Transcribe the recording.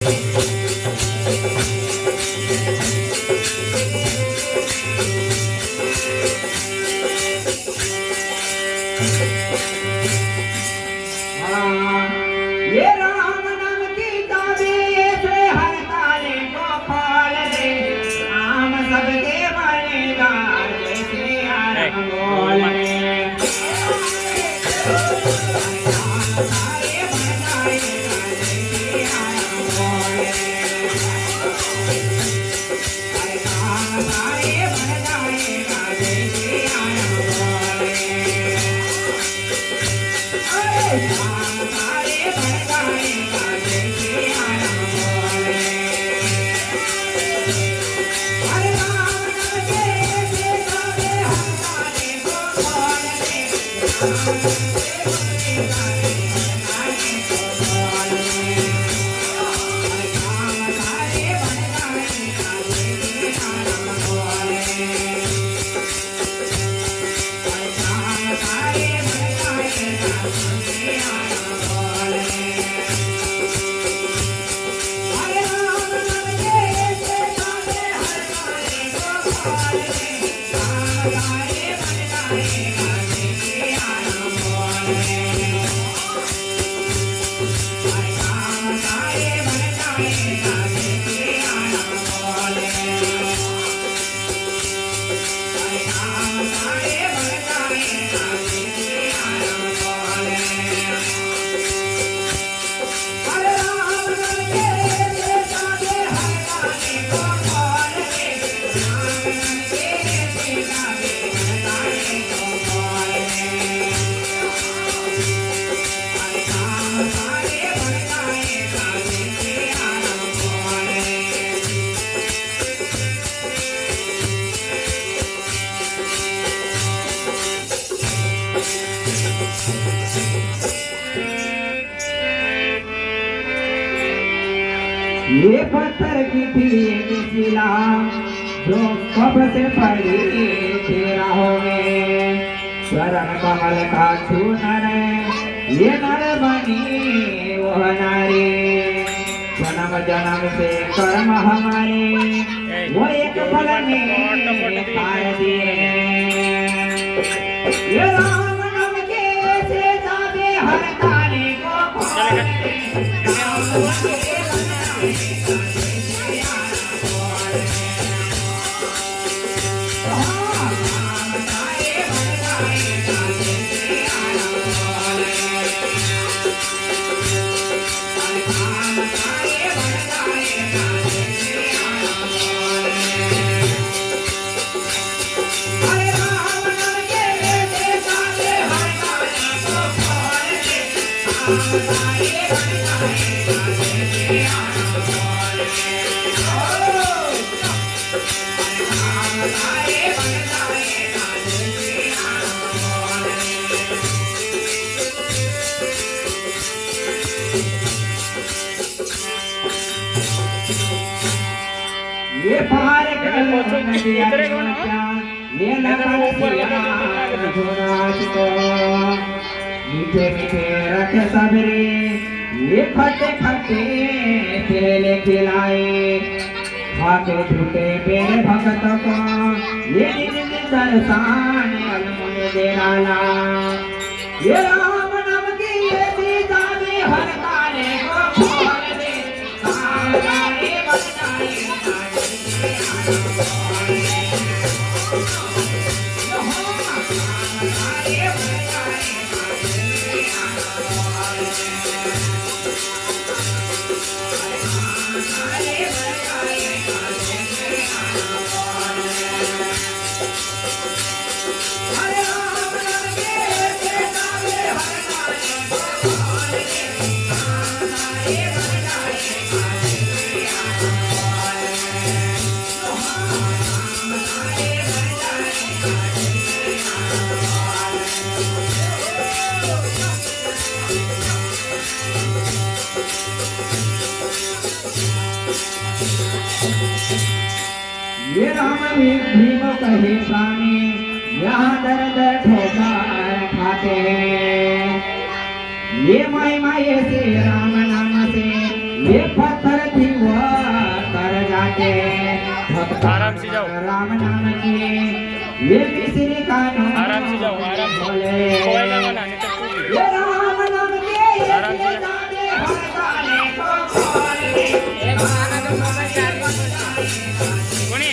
ये राम नाम की चाबी से हर ताले को खोल दे। राम सबके बनेदार जैसे आरम बोले। सारे बनाएगा जैसे आरम बोले। हर काम सारे बनाएगा जैसे आरम बोले। काम सारे बनाएगा जैसे आरम बोले। हर राम नाम के ऐसे गावे हर ताले को खोल दे। राम सबके बनेदार ताले को खोल दे। हर काम सारे बनाएगा जैसे आरम बोले। हर काम सारे बनाएगा जैसे आरम बोले। हर राम नाम के ऐसे गावे हर ताले को खोल दे। काम सारे बनाएगा जैसे आरम बोले। हर काम सारे बनाएगा जैसे आरम बोले। हर काम सारे बनाएगा जैसे आरम बोले। हर राम नाम के ऐसे गावे हर ताले को खोल दे। राम नाम के ऐसे गावे हर ताले को खोल दे। हर काम सारे बनाएगा जैसे आरम बोले। ये पत्थर की थी एक शिला जो कब से पड़ी थी राहों में। चरण कमल का चूनर ये नर बनी वो नारी। जन्म जन्म से कर्म हमारे वो एक पल में पार दिए। ये राम नाम के ऐसे जावे हर ताले को खोल दे। राम सबके बनाएगा जैसे आरम बोले। काम सारे बनाएगा जैसे आरम बोले। हर काम सारे बनाएगा जैसे आरम बोले। हर राम नाम के ऐसे गावे हर ताले को खोल दे। काम सारे बनाएगा जैसे आरम बोले। हर काम सारे बनाएगा जैसे आरम बोले। ये पार कर नदिया ये लगन को मीठे मीठे रख सबरे ये खट्टे खट्टे केले खिलाए। खाके झूठे मेरे भक्त को ये निज दर्शन अनमोल दे डाला। ये राम नाम की ऐसी जावे हर ताले को खोल दे। काम सारे बनाएगा जैसे आरम बोले। काम सारे बनाएगा जैसे आरम बोले। हर काम सारे बनाएगा जैसे आरम बोले। हर राम नाम के ऐसे गावे हर ताले को खोल दे। काम सारे बनाएगा जैसे आरम बोले। काम सारे बनाएगा जैसे आरम बोले। ये राम भीम कहे प्राणी यहाँ दर्द ठोकर खाते हैं। ये माई माई से राम नाम से ये पत्थर थी वो तर जाते आराम से जाओ। राम नाम की ये मिश्री का नाम आराम से जाओ, आराम से। बोले कोई ना मना, नहीं तो पूरी। ये राम नाम के ये आराम से जाओ। जाने हर गाने को बोले कोणी